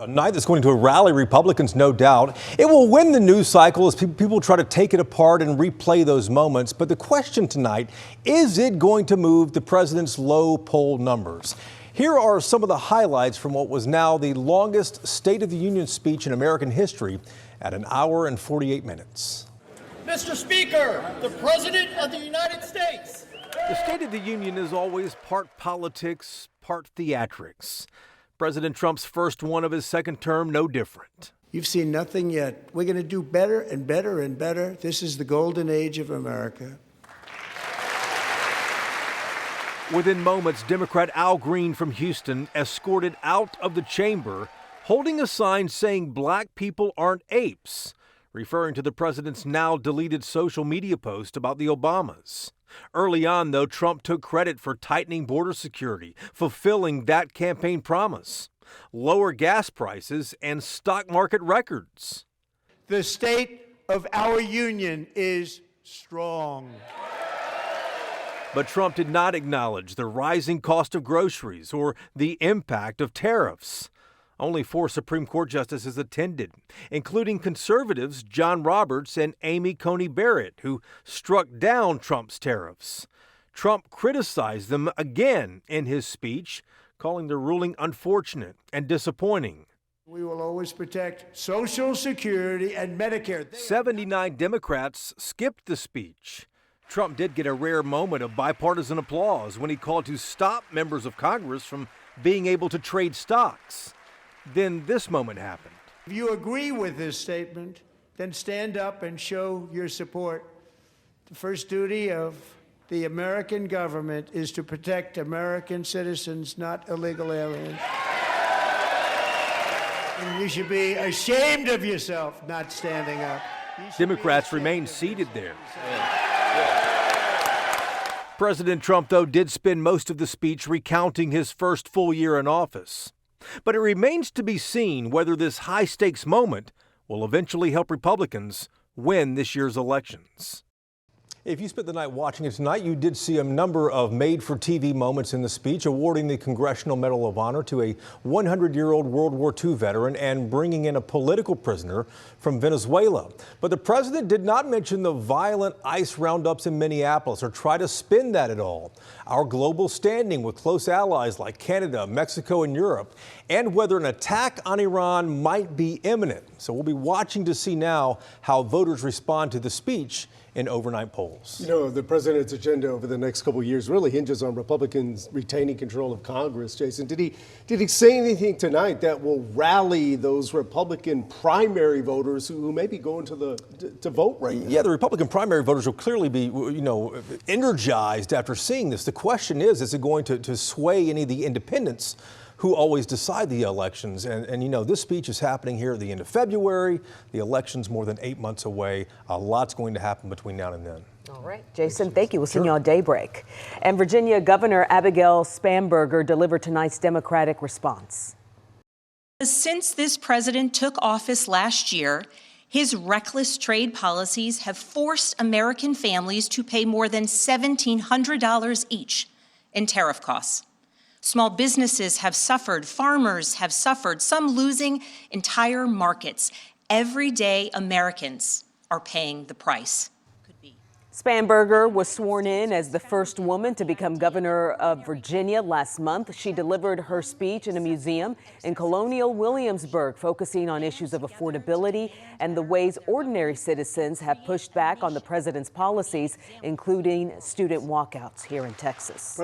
A night that's going to rally Republicans, no doubt. It will win the news cycle as people try to take it apart and replay those moments. But the question tonight, is it going to move the president's low poll numbers? Here are some of the highlights from what was now the longest State of the Union speech in American history at an hour and 48 minutes. Mr. Speaker, the President of the United States. The State of the Union is always part politics, part theatrics. President Trump's first one of his second term, no different. You've seen nothing yet. We're going to do better and better and better. This is the golden age of America. Within moments, Democrat Al Green from Houston escorted out of the chamber, holding a sign saying black people aren't apes, referring to the president's now deleted social media post about the Obamas. Early on, though, Trump took credit for tightening border security, fulfilling that campaign promise, lower gas prices, and stock market records. The state of our union is strong. But Trump did not acknowledge the rising cost of groceries or the impact of tariffs. Only 4 Supreme Court justices attended, including conservatives John Roberts and Amy Coney Barrett, who struck down Trump's tariffs. Trump criticized them again in his speech, calling the ruling unfortunate and disappointing. We will always protect Social Security and Medicare. 79 Democrats skipped the speech. Trump did get a rare moment of bipartisan applause when he called to stop members of Congress from being able to trade stocks. Then this moment happened. If you agree with this statement, then stand up and show your support. The first duty of the American government is to protect American citizens, not illegal aliens. And you should be ashamed of yourself not standing up. Democrats remain seated there. President Trump, though, did spend most of the speech recounting his first full year in office. But it remains to be seen whether this high-stakes moment will eventually help Republicans win this year's elections. If you spent the night watching it tonight, you did see a number of made-for-TV moments in the speech, awarding the Congressional Medal of Honor to a 100-year-old World War II veteran and bringing in a political prisoner from Venezuela. But the president did not mention the violent ICE roundups in Minneapolis or try to spin that at all. Our global standing with close allies like Canada, Mexico, and Europe, and whether an attack on Iran might be imminent. So we'll be watching to see now how voters respond to the speech in overnight polls. You know, the president's agenda over the next couple of years really hinges on Republicans retaining control of Congress. Jason, did he say anything tonight that will rally those Republican primary voters who may be going to vote right now? Yeah, the Republican primary voters will clearly be, energized after seeing this. The question is it going to sway any of the independents who always decide the elections? And this speech is happening here at the end of February. The election's more than 8 months away. A lot's going to happen between now and then. All right, Jason, thank you. We'll see you on Daybreak. And Virginia Governor Abigail Spanberger delivered tonight's Democratic response. Since this president took office last year, his reckless trade policies have forced American families to pay more than $1,700 each in tariff costs. Small businesses have suffered, farmers have suffered, some losing entire markets. Everyday Americans are paying the price. Spanberger was sworn in as the first woman to become governor of Virginia last month. She delivered her speech in a museum in Colonial Williamsburg, focusing on issues of affordability and the ways ordinary citizens have pushed back on the president's policies, including student walkouts here in Texas.